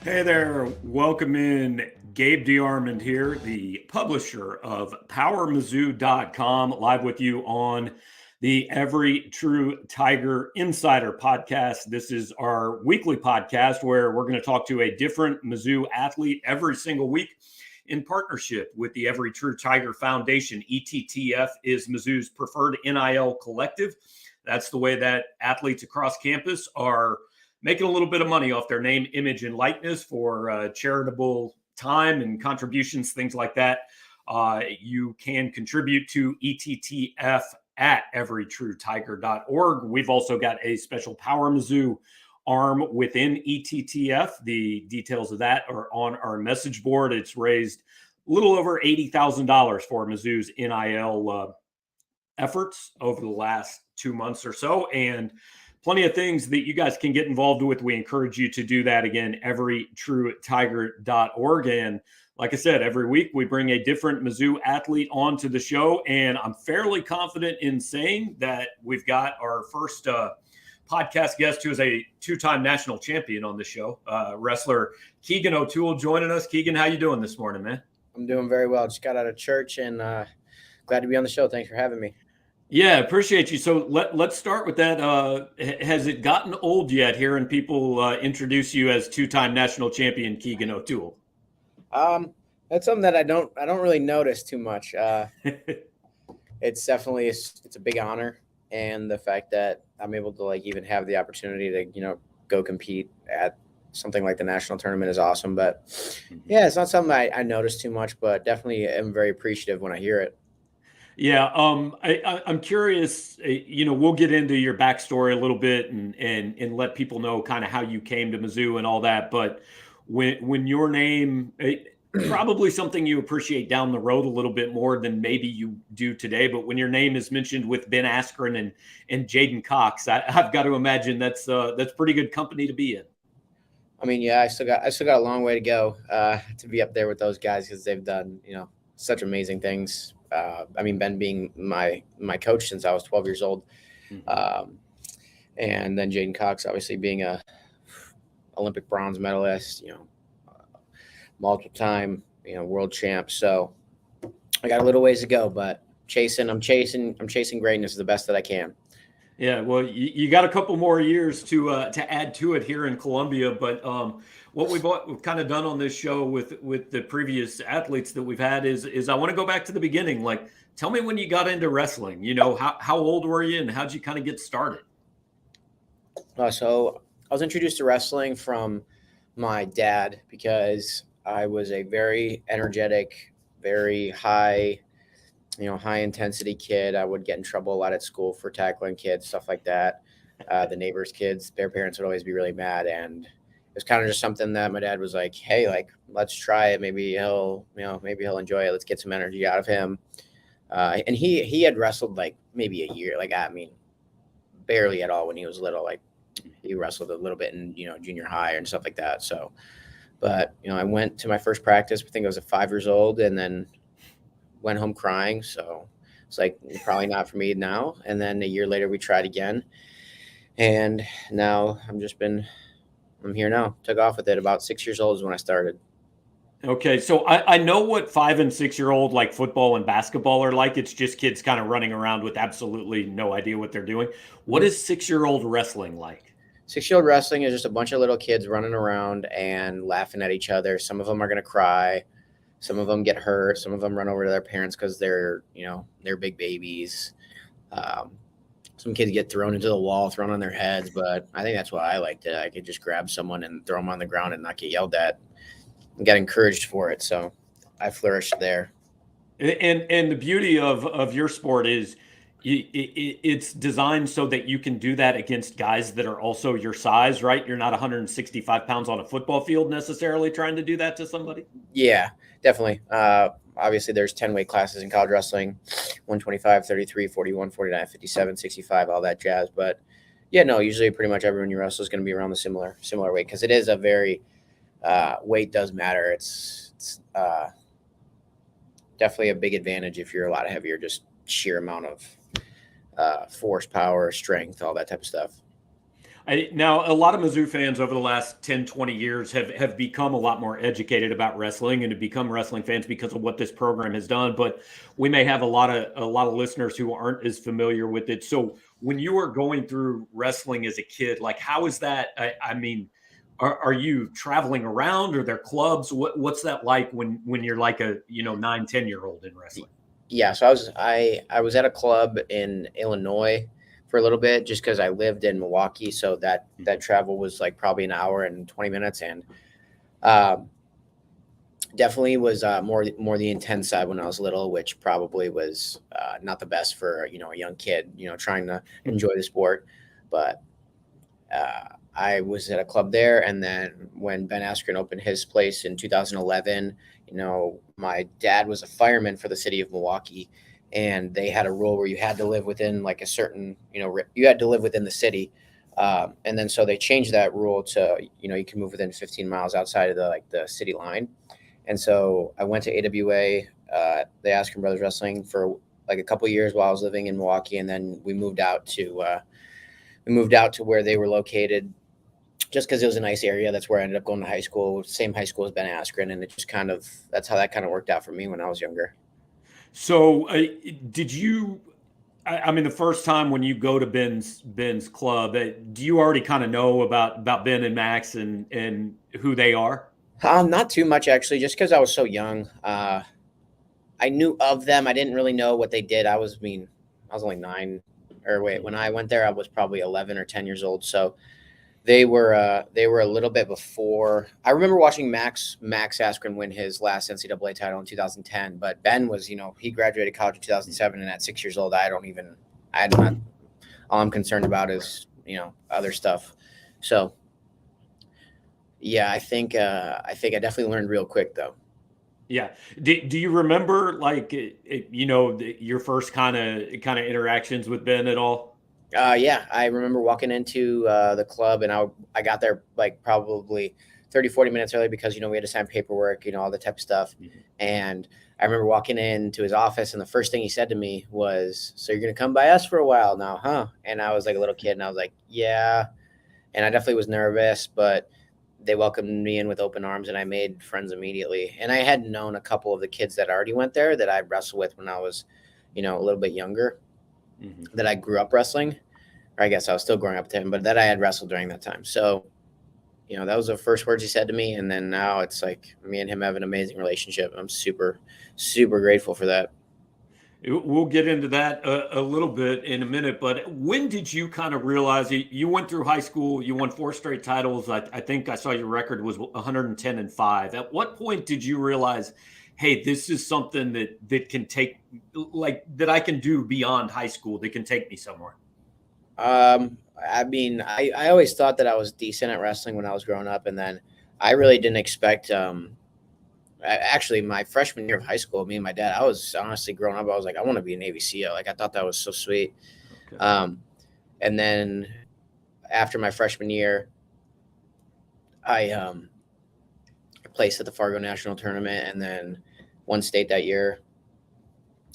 Hey there, welcome in. Gabe DeArmond here, the publisher of PowerMizzou.com, live with you on the Every True Tiger Insider podcast. This is our weekly podcast where we're going to talk to a different Mizzou athlete every single week in partnership with the Every True Tiger Foundation. ETTF is Mizzou's preferred NIL collective. That's the way that athletes across campus are making a little bit of money off their name, image, and likeness for charitable time and contributions, things like that. You can contribute to ETTF at everytruetiger.org. We've also got a special Power Mizzou arm within ETTF. The details of that are on our message board. It's raised a little over $80,000 for Mizzou's NIL efforts over the last 2 months or so. And plenty of things that you guys can get involved with. We encourage you to do that. Again, everytruetiger.org. And like I said, every week we bring a different Mizzou athlete onto the show. And I'm fairly confident in saying that we've got our first podcast guest who is a two-time national champion on the show, wrestler Keegan O'Toole joining us. Keegan, how you doing this morning, man? I'm doing very well. Just got out of church and glad to be on the show. Thanks for having me. Yeah, appreciate you. So let's start with that. Has it gotten old yet hearing people introduce you as two-time national champion Keegan O'Toole? That's something that I don't really notice too much. It's definitely it's a big honor, and the fact that I'm able to even have the opportunity to go compete at something like the national tournament is awesome. But yeah, it's not something I notice too much, but definitely am very appreciative when I hear it. Yeah, I'm curious. We'll get into your backstory a little bit and let people know kind of how you came to Mizzou and all that. But when your name, probably something you appreciate down the road a little bit more than maybe you do today. But when your name is mentioned with Ben Askren and Jaden Cox, I've got to imagine that's pretty good company to be in. I mean, yeah, I still got a long way to go to be up there with those guys because they've done such amazing things. Ben being my coach since I was 12 years old. And then Jaden Cox, obviously being a Olympic bronze medalist, multiple time, world champ. So I got a little ways to go, but I'm chasing greatness the best that I can. Yeah, well, you got a couple more years to add to it here in Columbia, but what we've kind of done on this show with the previous athletes that we've had is I want to go back to the beginning. Like, tell me when you got into wrestling. How old were you, and how'd you kind of get started? So I was introduced to wrestling from my dad because I was a very energetic, very high intensity kid. I would get in trouble a lot at school for tackling kids, stuff like that. The neighbors' kids, their parents would always be really mad, and it was kind of just something that my dad was like, "Hey, let's try it. Maybe he'll enjoy it. Let's get some energy out of him." And he had wrestled maybe a year, barely at all when he was little. He wrestled a little bit in junior high and stuff like that. So, but I went to my first practice. I think I was 5 years old, and then went home crying. So it's probably not for me now. And then a year later we tried again. And now I'm here now. Took off with it. About 6 years old is when I started. Okay. So I know what 5 and 6 year old like football and basketball are like. It's just kids kind of running around with absolutely no idea what they're doing. What is 6-year-old wrestling like? 6-year-old wrestling is just a bunch of little kids running around and laughing at each other. Some of them are going to cry. Some of them get hurt. Some of them run over to their parents because they're big babies. Some kids get thrown into the wall, thrown on their heads. But I think that's why I liked it. I could just grab someone and throw them on the ground and not get yelled at and get encouraged for it. So I flourished there. And the beauty of your sport is it's designed so that you can do that against guys that are also your size, right? You're not 165 pounds on a football field necessarily trying to do that to somebody. Yeah, definitely. Obviously, there's 10 weight classes in college wrestling, 125, 33, 41, 49, 57, 65, all that jazz. But yeah, no, usually pretty much everyone you wrestle is going to be around the similar weight because it is a very weight does matter. It's definitely a big advantage if you're a lot heavier, just sheer amount of force, power, strength, all that type of stuff. Now, a lot of Mizzou fans over the last 10, 20 years have become a lot more educated about wrestling and have become wrestling fans because of what this program has done. But we may have a lot of listeners who aren't as familiar with it. So when you were going through wrestling as a kid, like how is that? I mean, are you traveling around? Are there clubs? What's that like when you're like a 9, 10-year old in wrestling? Yeah, so I was at a club in Illinois for a little bit just because I lived in Milwaukee, so that travel was like probably an hour and 20 minutes, and um, definitely was more the intense side when I was little, which probably was not the best for a young kid trying to enjoy the sport, but I was at a club there, and then when Ben Askren opened his place in 2011, my dad was a fireman for the city of Milwaukee, and they had a rule where you had to live within like a certain, you had to live within the city. And then so they changed that rule to, you can move within 15 miles outside of the city line. And so I went to AWA, the Askren Brothers Wrestling for like a couple of years while I was living in Milwaukee, and then we moved out to where they were located just because it was a nice area. That's where I ended up going to high school, same high school as Ben Askren. And it just that's how that kind of worked out for me when I was younger. So did you, I mean, the first time when you go to Ben's club, do you already kind of know about Ben and Max and who they are? Not too much, actually, just because I was so young. I knew of them. I didn't really know what they did. I was only 9, or wait, when I went there, I was probably 11 or 10 years old. So they were a little bit before. I remember watching Max Askren win his last NCAA title in 2010. But Ben was, he graduated college in 2007, and at 6 years old, all I'm concerned about is other stuff. So yeah, I think I definitely learned real quick though. Yeah. Do you remember like your first kind of interactions with Ben at all? Yeah, I remember walking into the club, and I got there like probably 30, 40 minutes early because, we had to sign paperwork, all the type of stuff. Mm-hmm. And I remember walking into his office, and the first thing he said to me was, "So you're going to come by us for a while now, huh?" And I was like a little kid, and I was like, "Yeah." And I definitely was nervous, but they welcomed me in with open arms, and I made friends immediately. And I had known a couple of the kids that already went there that I wrestled with when I was, a little bit younger, Mm-hmm. that I grew up wrestling. Or I guess I was still growing up with him, but that I had wrestled during that time. So, that was the first words he said to me. And then now it's like me and him have an amazing relationship. I'm super, super grateful for that. We'll get into that a little bit in a minute, but when did you kind of realize you went through high school, you won 4 straight titles. I think I saw your record was 110-5. At what point did you realize, hey, this is something that can take, like, that I can do beyond high school, that can take me somewhere? I mean, I always thought that I was decent at wrestling when I was growing up. And then I really didn't expect, actually my freshman year of high school, me and my dad, I was honestly growing up, I was like, I want to be a Navy SEAL. Like, I thought that was so sweet. Okay. And then after my freshman year, I placed at the Fargo National Tournament, and then won state that year,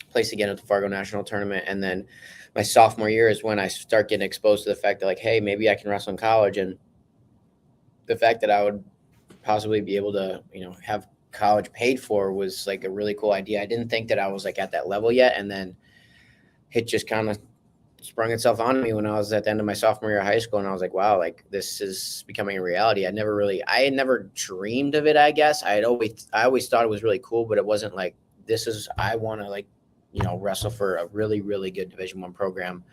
placed again at the Fargo National Tournament. And then my sophomore year is when I start getting exposed to the fact that, like, hey, maybe I can wrestle in college. And the fact that I would possibly be able to, have college paid for was like a really cool idea. I didn't think that I was like at that level yet. And then it just kind of sprung itself on me when I was at the end of my sophomore year of high school. And I was like, wow, like this is becoming a reality. I had never dreamed of it, I guess. I always thought it was really cool, but it wasn't like, I want to, like, wrestle for a really, really good Division I program.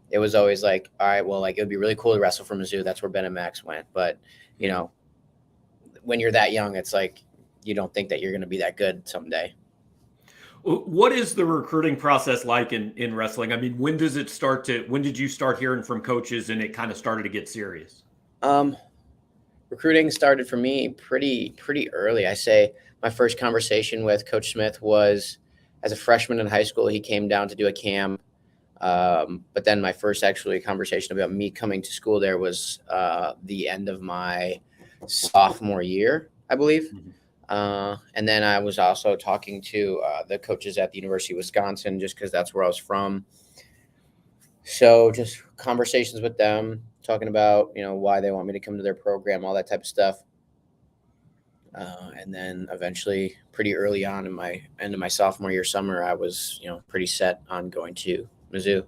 It was always like, all right, well, like, it would be really cool to wrestle for Mizzou. That's where Ben and Max went. But, when you're that young, it's like, you don't think that you're going to be that good someday. What is the recruiting process like in wrestling? I mean, when did you start hearing from coaches and it kind of started to get serious? Recruiting started for me pretty early. I say my first conversation with Coach Smith was as a freshman in high school. He came down to do a camp. But then my first actually conversation about me coming to school there was the end of my sophomore year, I believe. Mm-hmm. And then I was also talking to the coaches at the University of Wisconsin, just because that's where I was from. So just conversations with them, talking about, why they want me to come to their program, all that type of stuff. And then eventually, pretty early on in my end of my sophomore year summer, I was, pretty set on going to Mizzou.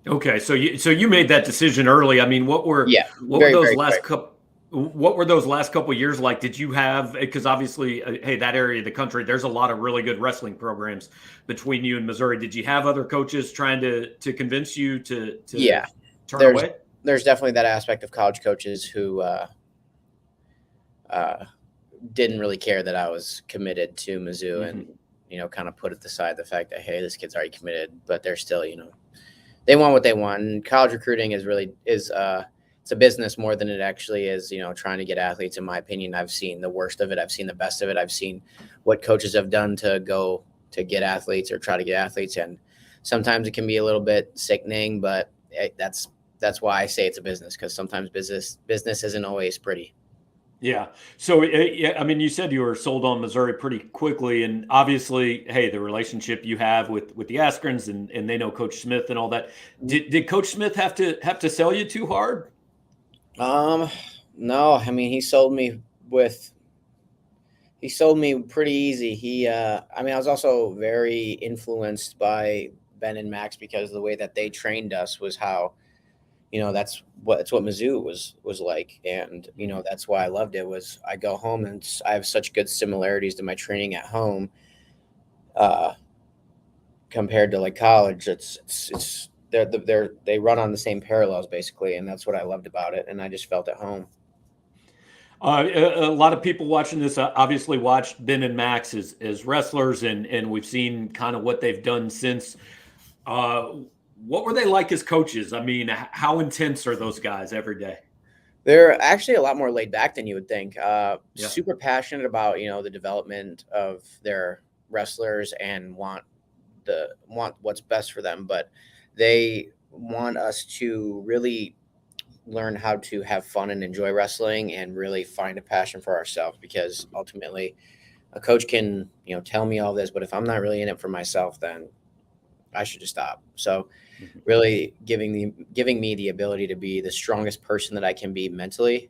Okay, so you made that decision early. I mean, what were Yeah, those very last quick. couple? What were those last couple years like? Did you have, because obviously, hey, that area of the country, there's a lot of really good wrestling programs between you and Missouri. Did you have other coaches trying to convince you to Yeah, turn away? there's definitely that aspect of college coaches who didn't really care that I was committed to Mizzou, and kind of put it aside the fact that, hey, this kid's already committed, but they're still, they want what they want. And college recruiting is it's a business more than it actually is, trying to get athletes. In my opinion, I've seen the worst of it. I've seen the best of it. I've seen what coaches have done to go to get athletes or try to get athletes. And sometimes it can be a little bit sickening, but that's why I say it's a business, because sometimes business isn't always pretty. Yeah. So, yeah, I mean, you said you were sold on Missouri pretty quickly, and obviously, hey, the relationship you have with the Askrens, and they know Coach Smith and all that. Did Coach Smith have to sell you too hard? No. I mean, he sold me pretty easy. I was also very influenced by Ben and Max, because the way that they trained us was how, that's what Mizzou was like. And, that's why I loved it. Was I go home and I have such good similarities to my training at home, compared to like college. It's they run on the same parallels basically. And that's what I loved about it. And I just felt at home. A lot of people watching this obviously watched Ben and Max as wrestlers, and we've seen kind of what they've done since. What were they like as coaches? I mean, how intense are those guys every day? They're actually a lot more laid back than you would think. Yeah. Super passionate about, the development of their wrestlers, and want what's best for them. But they want us to really learn how to have fun and enjoy wrestling, and really find a passion for ourselves, because ultimately a coach can, tell me all this, but if I'm not really in it for myself, then I should just stop. So really giving me the ability to be the strongest person that I can be mentally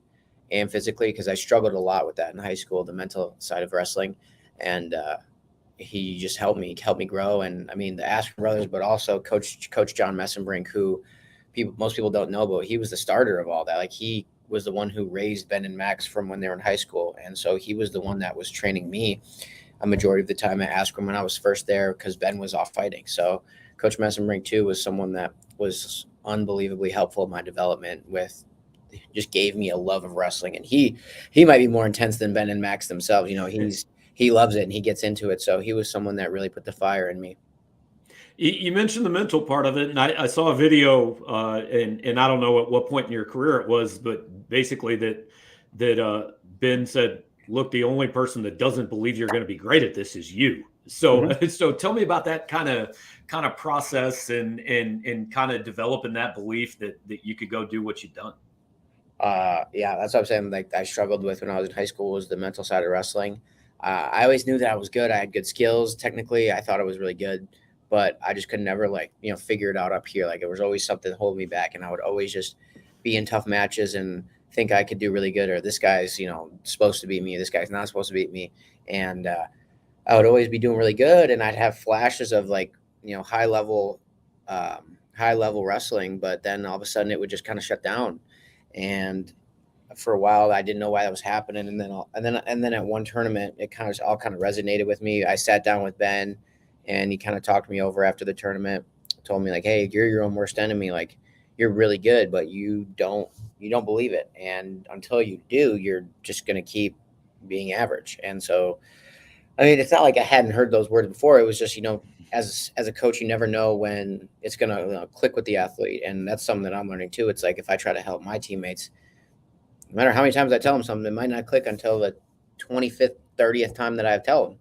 and physically, because I struggled a lot with that in high school, the mental side of wrestling. And he just helped me grow. And I mean, the Askren brothers, but also Coach John Messenbrink, who most people don't know, but he was the starter of all that. Like, he was the one who raised Ben and Max from when they were in high school. And so he was the one that was training me a majority of the time at Askren when I was first there, because Ben was off fighting. So Coach Messenbrink too was someone that was unbelievably helpful in my development, just gave me a love of wrestling. And he might be more intense than Ben and Max themselves. He loves it and he gets into it. So he was someone that really put the fire in me. You mentioned the mental part of it, and I saw a video, and I don't know at what point in your career it was, but basically that Ben said, "Look, the only person that doesn't believe you're going to be great at this is you." So, so tell me about that kind of process, and kind of developing that belief that you could go do what you've done. Yeah, that's what I'm saying. Like, I struggled with when I was in high school was the mental side of wrestling. I always knew that I was good. I had good skills. Technically, I thought I was really good, but I just could never figure it out up here. Like, it was always something holding me back, and I would always just be in tough matches and think I could do really good, or this guy's, supposed to beat me. This guy's not supposed to beat me. And I would always be doing really good, and I'd have flashes of high level wrestling, but then all of a sudden it would just kind of shut down. And for a while, I didn't know why that was happening. And then at one tournament, it all resonated with me. I sat down with Ben, and he kind of talked me over after the tournament, told me like, "Hey, you're your own worst enemy. Like, you're really good, but you don't believe it. And until you do, you're just going to keep being average." And so, I mean, it's not like I hadn't heard those words before. It was just, as a coach, you never know when it's going to click with the athlete. And that's something that I'm learning too. It's like, if I try to help my teammates, no matter how many times I tell them something, it might not click until the 25th, 30th time that I tell them.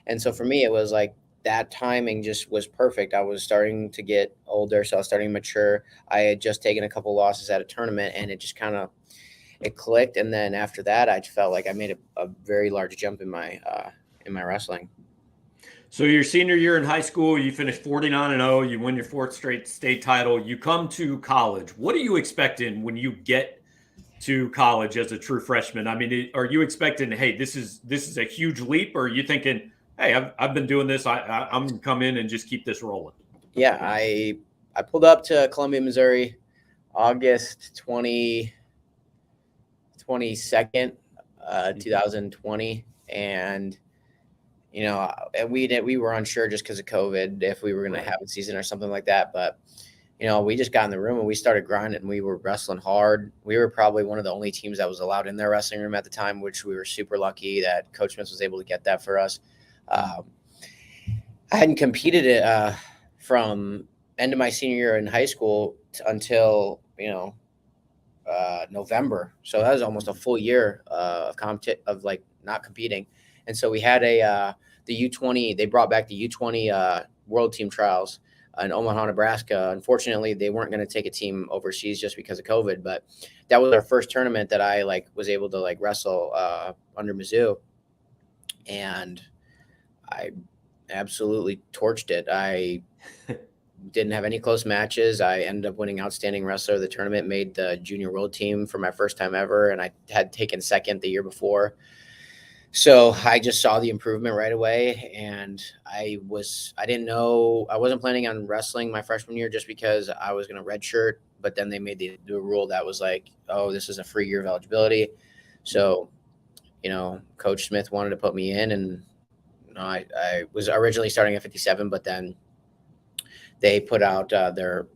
And so for me, it was like that timing just was perfect. I was starting to get older, so I was starting to mature. I had just taken a couple losses at a tournament, and it just it clicked. And then after that, I felt like I made a very large jump in my wrestling. So your senior year in high school, you finished 49-0, you win your fourth straight state title, you come to college. What are you expecting when you get to college as a true freshman? I mean, are you expecting, hey, this is a huge leap, or are you thinking, hey, I've been doing this, I'm gonna come in and just keep this rolling? Yeah, I pulled up to Columbia, Missouri, August 22nd, 2020, and we were unsure just because of COVID if we were going to Right. have a season or something like that. But we just got in the room and we started grinding. And we were wrestling hard. We were probably one of the only teams that was allowed in their wrestling room at the time, which we were super lucky that Coach Smith was able to get that for us. Um, I hadn't competed it from end of my senior year in high school until November. So that was almost a full year of like not competing. And so we had the U20. They brought back the U20 World Team Trials in Omaha, Nebraska. Unfortunately, they weren't going to take a team overseas just because of COVID. But that was our first tournament that I was able to wrestle under Mizzou, and I absolutely torched it. I didn't have any close matches. I ended up winning Outstanding Wrestler of the tournament, made the junior world team for my first time ever, and I had taken second the year before. So I just saw the improvement right away, and I wasn't planning on wrestling my freshman year just because I was going to redshirt, but then they made the rule that was like, oh, this is a free year of eligibility. So, Coach Smith wanted to put me in, and I was originally starting at 57, but then they put out our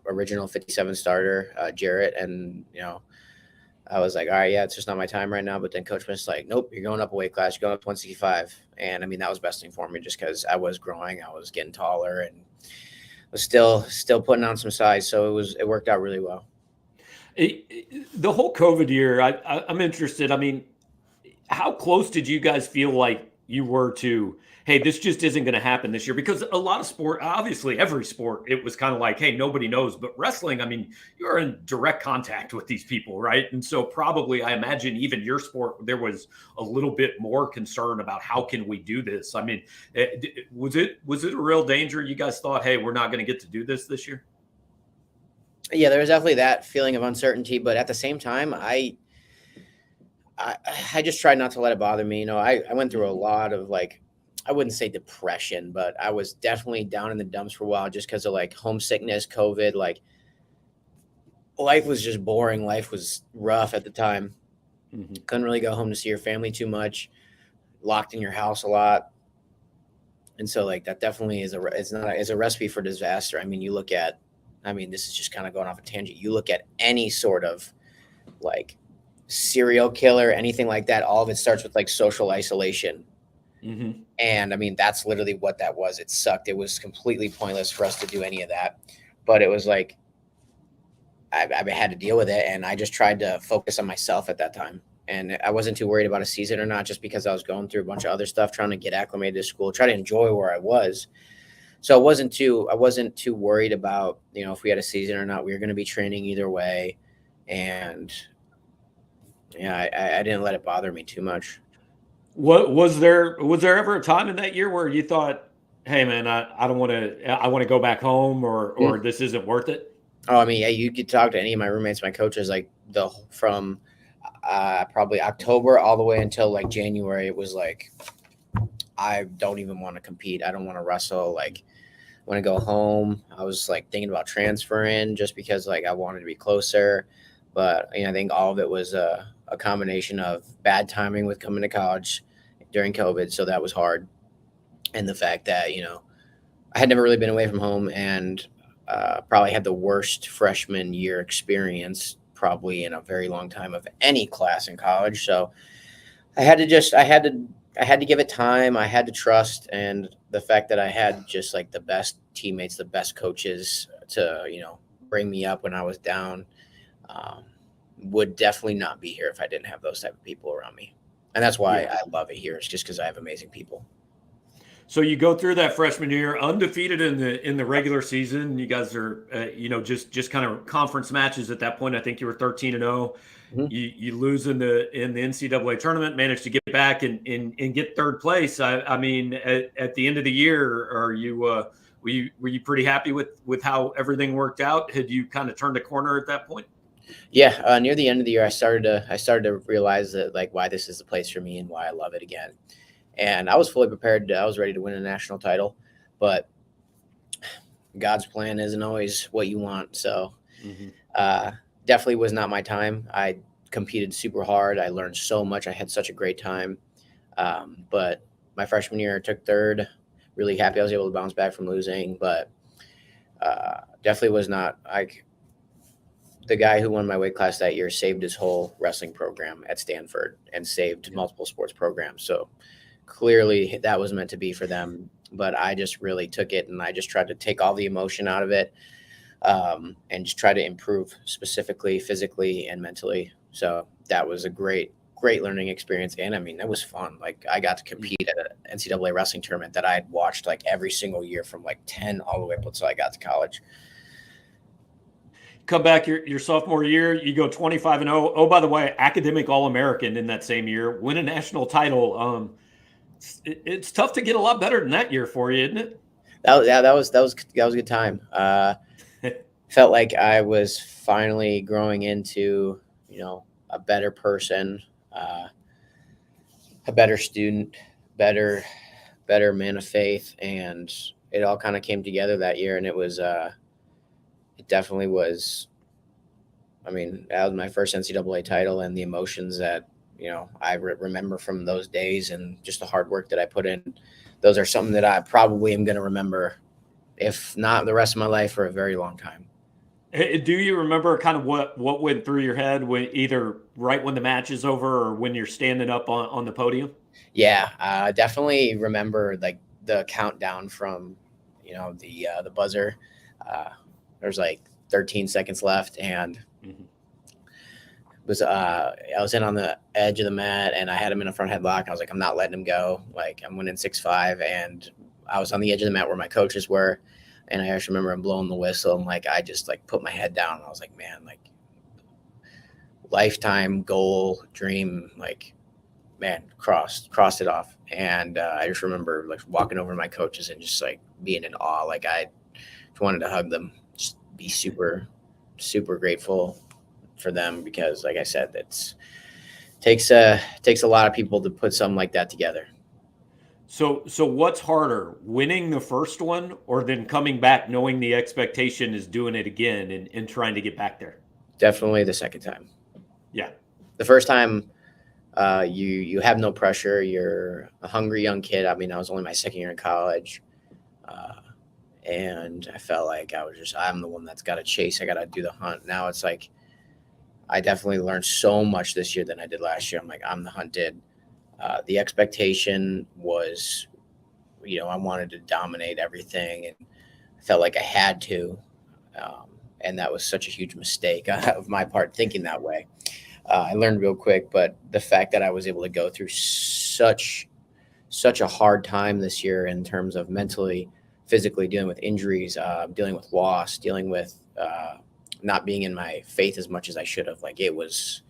original 57 starter, Jarrett, and I was like, all right, yeah, it's just not my time right now. But then Coach Smith's like, nope, you're going up a weight class, you're going up to 165, and I mean that was best thing for me just because I was growing, I was getting taller, and was still putting on some size, so it worked out really well. The whole COVID year, I'm interested. I mean, how close did you guys feel like you were to, hey, this just isn't going to happen this year? Because a lot of sport, obviously every sport, it was kind of like, hey, nobody knows. But wrestling, I mean, you're in direct contact with these people, right? And so probably, I imagine even your sport, there was a little bit more concern about how can we do this? I mean, was it a real danger? You guys thought, hey, we're not going to get to do this year? Yeah, there was definitely that feeling of uncertainty, but at the same time, I just tried not to let it bother me. I went through a lot of I wouldn't say depression, but I was definitely down in the dumps for a while just because of homesickness, COVID. Life was just boring. Life was rough at the time. Mm-hmm. Couldn't really go home to see your family too much. Locked in your house a lot, and so that definitely is a recipe for disaster. I mean, this is just kind of going off a tangent. You look at any sort of serial killer, anything like that, all of it starts with social isolation. Mm-hmm. And I mean, that's literally what that was. It sucked. It was completely pointless for us to do any of that. But it was I had to deal with it. And I just tried to focus on myself at that time. And I wasn't too worried about a season or not, just because I was going through a bunch of other stuff, trying to get acclimated to school, try to enjoy where I was. So I wasn't too worried about, if we had a season or not. We were going to be training either way. And yeah, I didn't let it bother me too much. What was there ever a time in that year where you thought, hey man, I don't want to, I want to go back home, or this isn't worth it? Oh, I mean, yeah, you could talk to any of my roommates, my coaches, from probably October all the way until January. It was I don't even want to compete. I don't want to wrestle. I want to go home. I was thinking about transferring just because I wanted to be closer. But I think all of it was a combination of bad timing with coming to college during COVID. So that was hard. And the fact that, I had never really been away from home, and probably had the worst freshman year experience probably in a very long time of any class in college. So I had to give it time. I had to trust, and the fact that I had just the best teammates, the best coaches to, bring me up when I was down, would definitely not be here if I didn't have those type of people around me. And that's why I love it here. It's just because I have amazing people. So you go through that freshman year undefeated in the regular season. You guys are just kind of conference matches at that point. I think you were 13-0. Mhm. You lose in the NCAA tournament, managed to get back and get third place. I mean, at the end of the year, were you pretty happy with how everything worked out? Had you kind of turned a corner at that point? Yeah, near the end of the year, I started to realize that like why this is the place for me and why I love it again. And I was fully prepared. I was ready to win a national title, but God's plan isn't always what you want. So Mhm. uh, definitely was not my time. I competed super hard. I learned so much. I had such a great time. But my freshman year, I took third. Really happy I was able to bounce back from losing, but definitely was not like the guy who won my weight class that year saved his whole wrestling program at Stanford and saved multiple sports programs. So clearly that was meant to be for them. But I just really took it and I just tried to take all the emotion out of it, and just try to improve specifically physically and mentally. So that was a great, great learning experience. And I mean, it was fun. Like I got to compete at an NCAA wrestling tournament that I had watched like every single year from like 10 all the way up until I got to college. Come back your sophomore year, you go 25-0. Oh, by the way, academic All-American in that same year, win a national title. It's tough to get a lot better than that year for you, isn't it? That was a good time. Felt like I was finally growing into, a better person, a better student, better man of faith, and it all kind of came together that year. And it definitely was. I mean, that was my first NCAA title, and the emotions that I remember from those days, and just the hard work that I put in. Those are something that I probably am going to remember, if not the rest of my life, for a very long time. Do you remember kind of what went through your head when either right when the match is over or when you're standing up on the podium? Yeah, I definitely remember like the countdown from, the buzzer. Uh, there's like 13 seconds left, and Mhm. I was in on the edge of the mat, and I had him in a front headlock. I was like, I'm not letting him go. Like I'm winning 6-5, and I was on the edge of the mat where my coaches were, and I actually remember him blowing the whistle, and like I just like put my head down, and I was like, man, like lifetime goal, dream, like man, crossed it off. And I just remember like walking over to my coaches and just like being in awe. Like I just wanted to hug them, just be super, super grateful for them, because like I said, takes a lot of people to put something like that together. So what's harder, winning the first one or then coming back knowing the expectation is doing it again and trying to get back there? Definitely the second time. Yeah. The first time, you have no pressure. You're a hungry young kid. I mean, I was only my second year in college, uh, and I felt like I'm the one that's got to chase. I got to do the hunt. Now it's like I definitely learned so much this year than I did last year. I'm like, I'm the hunted. The expectation was, I wanted to dominate everything, and I felt like I had to. Um, and that was such a huge mistake of my part thinking that way. I learned real quick, but the fact that I was able to go through such a hard time this year in terms of mentally, physically dealing with injuries, dealing with loss, dealing with not being in my faith as much as I should have. Like it was,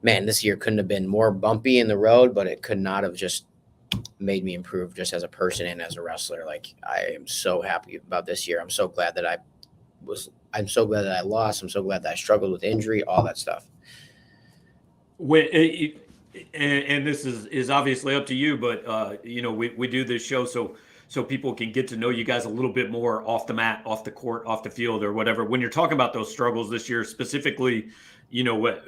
man, this year couldn't have been more bumpy in the road, but it could not have just made me improve just as a person and as a wrestler. Like I am so happy about this year. I'm so glad that I lost. I'm so glad that I struggled with injury, all that stuff. When and this is obviously up to you, but we do this show so people can get to know you guys a little bit more off the mat, off the court, off the field, or whatever. When you're talking about those struggles this year specifically, what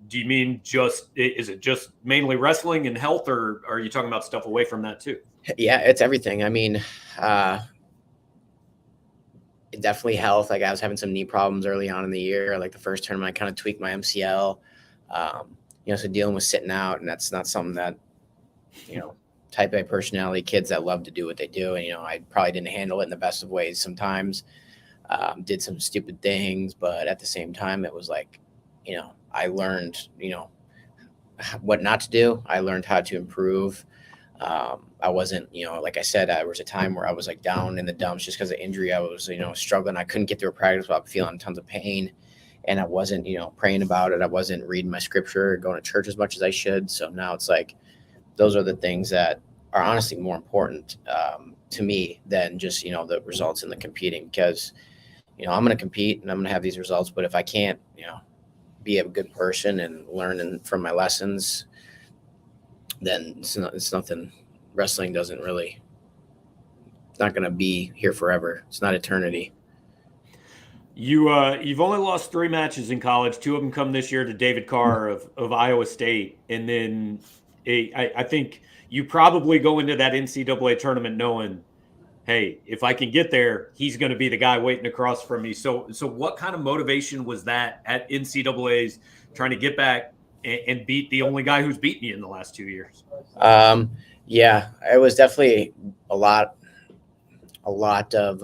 do you mean? Is it just mainly wrestling and health, or are you talking about stuff away from that too? Yeah, it's everything. I mean, definitely health. Like I was having some knee problems early on in the year. Like the first tournament, I kind of tweaked my MCL. So dealing with sitting out, and that's not something that, type A personality kids that love to do what they do. And, I probably didn't handle it in the best of ways sometimes, did some stupid things, but at the same time, it was like, I learned, what not to do. I learned how to improve. I wasn't, like I said, there was a time where I was like down in the dumps just because of injury. I was, struggling. I couldn't get through a practice without feeling tons of pain. And I wasn't, praying about it. I wasn't reading my scripture or going to church as much as I should. So now it's like, those are the things that are honestly more important to me than just, the results in the competing, because, I'm going to compete and I'm going to have these results. But if I can't, be a good person and learn from my lessons, then it's nothing. Wrestling doesn't really, it's not going to be here forever. It's not eternity. You've only lost 3 matches in college. 2 of them come this year to David Carr of Iowa State. And then I think you probably go into that NCAA tournament knowing, hey, if I can get there, he's going to be the guy waiting across from me. So what kind of motivation was that at NCAA's trying to get back and beat the only guy who's beaten you in the last 2 years? Yeah, it was definitely a lot of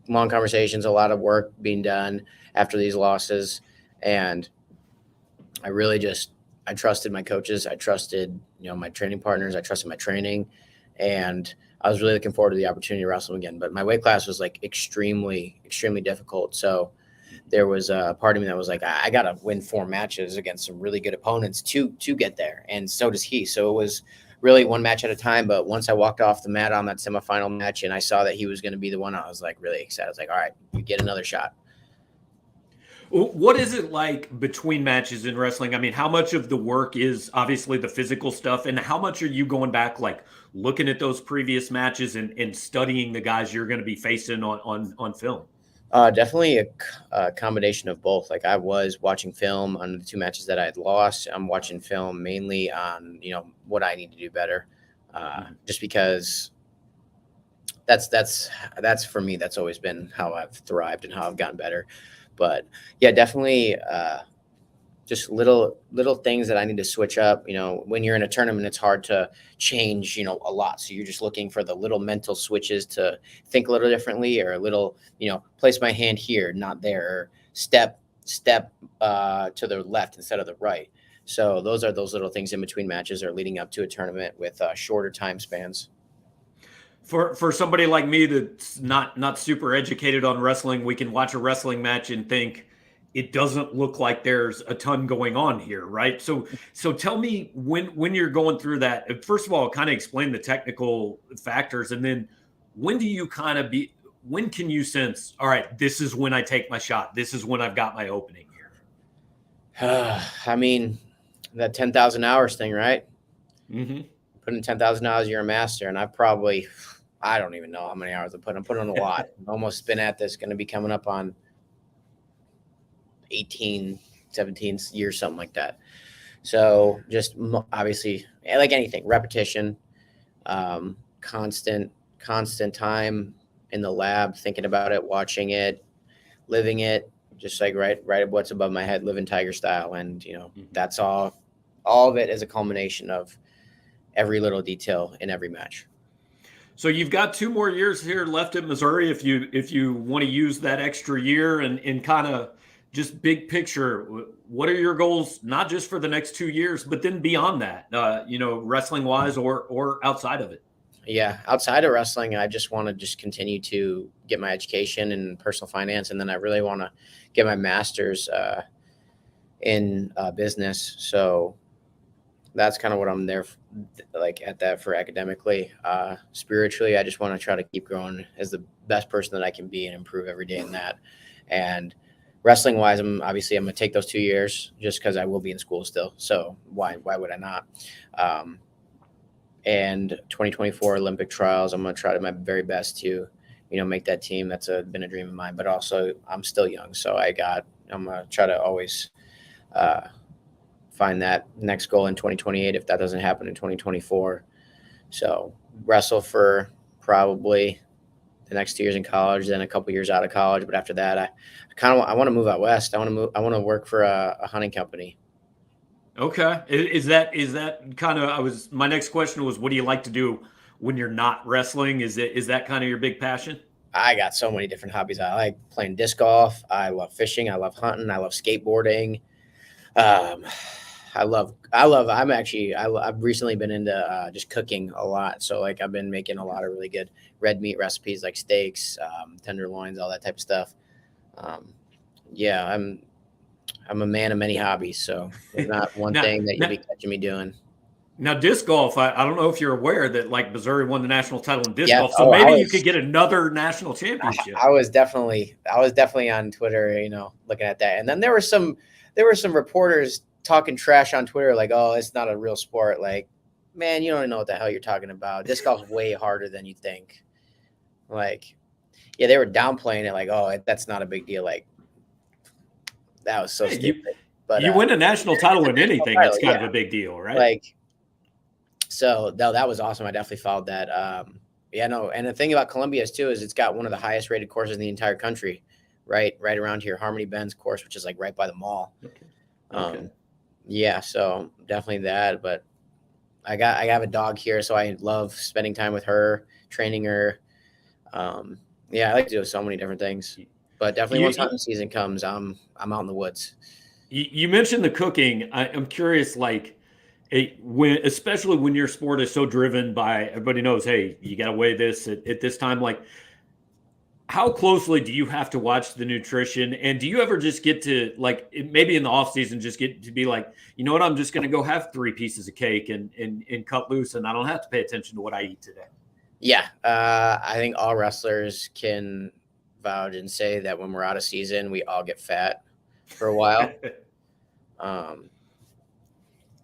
long conversations, a lot of work being done after these losses. And I really I trusted my coaches. I trusted, my training partners. I trusted my training. And I was really looking forward to the opportunity to wrestle again. But my weight class was like extremely, extremely difficult. So there was a part of me that was like, I got to win 4 matches against some really good opponents to get there. And so does he. So it was really one match at a time. But once I walked off the mat on that semifinal match and I saw that he was going to be the one, I was like really excited. I was like, all right, you get another shot. What is it like between matches in wrestling? I mean, how much of the work is obviously the physical stuff, and how much are you going back, like looking at those previous matches and studying the guys you're going to be facing on film? Definitely a combination of both. Like I was watching film on the 2 matches that I had lost. I'm watching film mainly on, what I need to do better. Just because that's for me, that's always been how I've thrived and how I've gotten better. But yeah, definitely just little things that I need to switch up. When you're in a tournament, it's hard to change, a lot. So you're just looking for the little mental switches to think a little differently, or a little, place my hand here, not there, or step to the left instead of the right. So those are those little things in between matches or leading up to a tournament with shorter time spans. For somebody like me that's not super educated on wrestling, we can watch a wrestling match and think it doesn't look like there's a ton going on here, right? So tell me when you're going through that, first of all, kind of explain the technical factors, and then when can you sense, all right, this is when I take my shot, this is when I've got my opening here? I mean, that 10,000 hours thing, right? Mm-hmm. Put in 10,000 hours, you're a master. And I don't even know how many hours I put. I'm putting on a lot. I've almost been at this, going to be coming up on 18, 17 years, something like that. So just obviously, like anything, repetition, constant time in the lab, thinking about it, watching it, living it, just like right what's above my head, living Tiger style. And, that's all of it is a culmination of every little detail in every match. So you've got 2 more years here left at Missouri if you want to use that extra year, and kind of just big picture, what are your goals, not just for the next 2 years, but then beyond that, wrestling wise or outside of it? Yeah. Outside of wrestling, I just want to continue to get my education in personal finance. And then I really want to get my master's in business. So that's kind of what I'm there for academically. Spiritually, I just want to try to keep growing as the best person that I can be and improve every day in that. And wrestling wise, I'm going to take those 2 years just because I will be in school still. So why would I not? And 2024 Olympic trials, I'm going to try my very best to, make that team. That's been a dream of mine, but also I'm still young. So I'm going to try to always find that next goal in 2028 if that doesn't happen in 2024. So wrestle for probably the next 2 years in college, then a couple years out of college. But after that, I want to move out west. I want to work for a hunting company. Okay. Is that kind of, my next question was, what do you like to do when you're not wrestling? Is that kind of your big passion? I got so many different hobbies. I like playing disc golf. I love fishing. I love hunting. I love skateboarding. I've recently been into just cooking a lot. So like I've been making a lot of really good red meat recipes like steaks, tenderloins, all that type of stuff. Yeah, I'm a man of many hobbies, so there's not one thing that you'll be catching me doing. Now, disc golf, I don't know if you're aware that like Missouri won the national title in disc Yeah. golf, so maybe you could get another national championship. I was definitely on Twitter, looking at that. And then there were some reporters talking trash on Twitter, like, oh, it's not a real sport. Like, man, you don't know what the hell you're talking about. Disc golf's way harder than you think. Like, yeah, they were downplaying it, like, oh, that's not a big deal. Like, that was so stupid. But you win a national title in anything, it's kind of a big deal, right? Like, so that was awesome. I definitely followed that. And the thing about Columbia is it's got one of the highest rated courses in the entire country, right around here, Harmony Bend's course, which is like right by the mall. Okay. Yeah, so definitely that. But I have a dog here, so I love spending time with her, training her. I like to do so many different things. But definitely once hunting season comes, I'm out in the woods. You mentioned the cooking. I'm curious, like, especially when your sport is so driven by everybody knows, hey, you got to weigh this at this time. Like, how closely do you have to watch the nutrition? And do you ever just get to, like, maybe in the off season, just get to be like, you know what, I'm just going to go have 3 pieces of cake and cut loose, and I don't have to pay attention to what I eat today? Yeah. I think all wrestlers can vouch and say that when we're out of season, we all get fat for a while.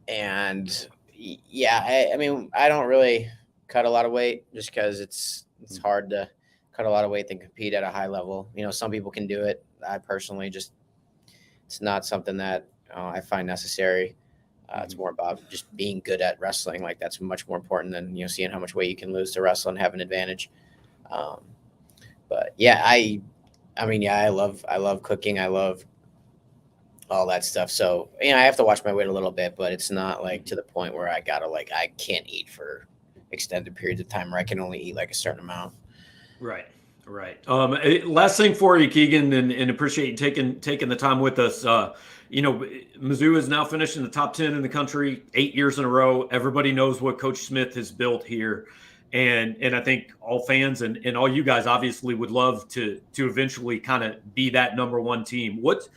And yeah, I mean, I don't really cut a lot of weight just because it's hard to cut a lot of weight and compete at a high level. Some people can do it. I personally it's not something that I find necessary. It's more about just being good at wrestling. Like, that's much more important than, seeing how much weight you can lose to wrestle and have an advantage. But yeah, I love cooking. I love all that stuff. So, I have to watch my weight a little bit, but it's not like to the point where I can't eat for extended periods of time, where I can only eat like a certain amount. Right. Last thing for you, Keegan, and appreciate you taking the time with us. Mizzou is now finished in the top 10 in the country 8 years in a row. Everybody knows what Coach Smith has built here. And I think all fans and all you guys obviously would love to eventually kind of be that number one team. What's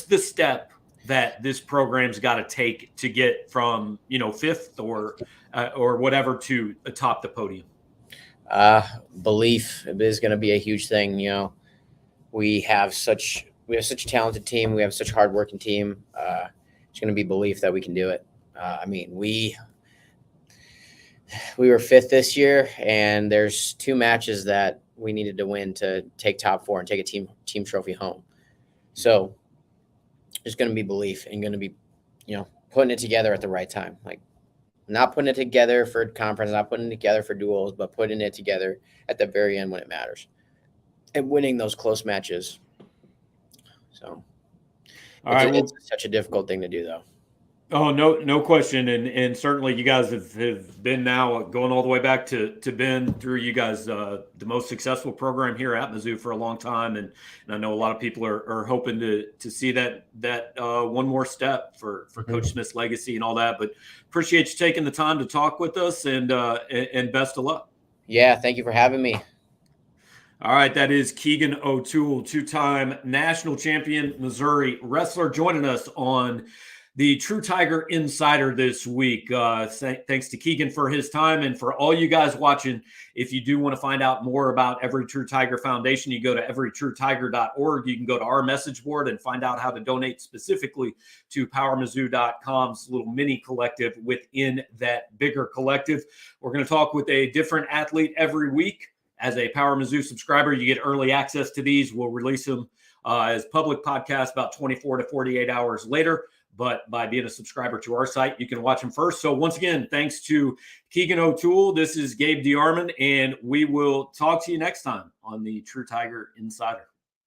the step that this program's got to take to get from, 5th or whatever to atop the podium? Belief is going to be a huge thing. We have such a talented team. We have such a hardworking team. It's going to be belief that we can do it. We were 5th this year, and there's 2 matches that we needed to win to take top 4 and take a team trophy home. So there's going to be belief and going to be, putting it together at the right time. Like, not putting it together for conference, not putting it together for duels, but putting it together at the very end when it matters and winning those close matches. So it's such a difficult thing to do, though. Oh, no question. And certainly you guys have been now going all the way back to Ben through you guys, the most successful program here at Mizzou for a long time. And I know a lot of people are hoping to see that one more step for Coach Smith's legacy and all that. But appreciate you taking the time to talk with us, and best of luck. Yeah, thank you for having me. All right, that is Keegan O'Toole, 2-time national champion Missouri wrestler, joining us on the True Tiger Insider this week. Thanks to Keegan for his time, and for all you guys watching. If you do want to find out more about Every True Tiger Foundation, you go to everytruetiger.org. You can go to our message board and find out how to donate specifically to PowerMizzou.com's little mini collective within that bigger collective. We're going to talk with a different athlete every week. As a Power Mizzou subscriber, you get early access to these. We'll release them as public podcasts about 24 to 48 hours later. But by being a subscriber to our site, you can watch them first. So once again, thanks to Keegan O'Toole. This is Gabe DeArmond, and we will talk to you next time on the True Tiger Insider.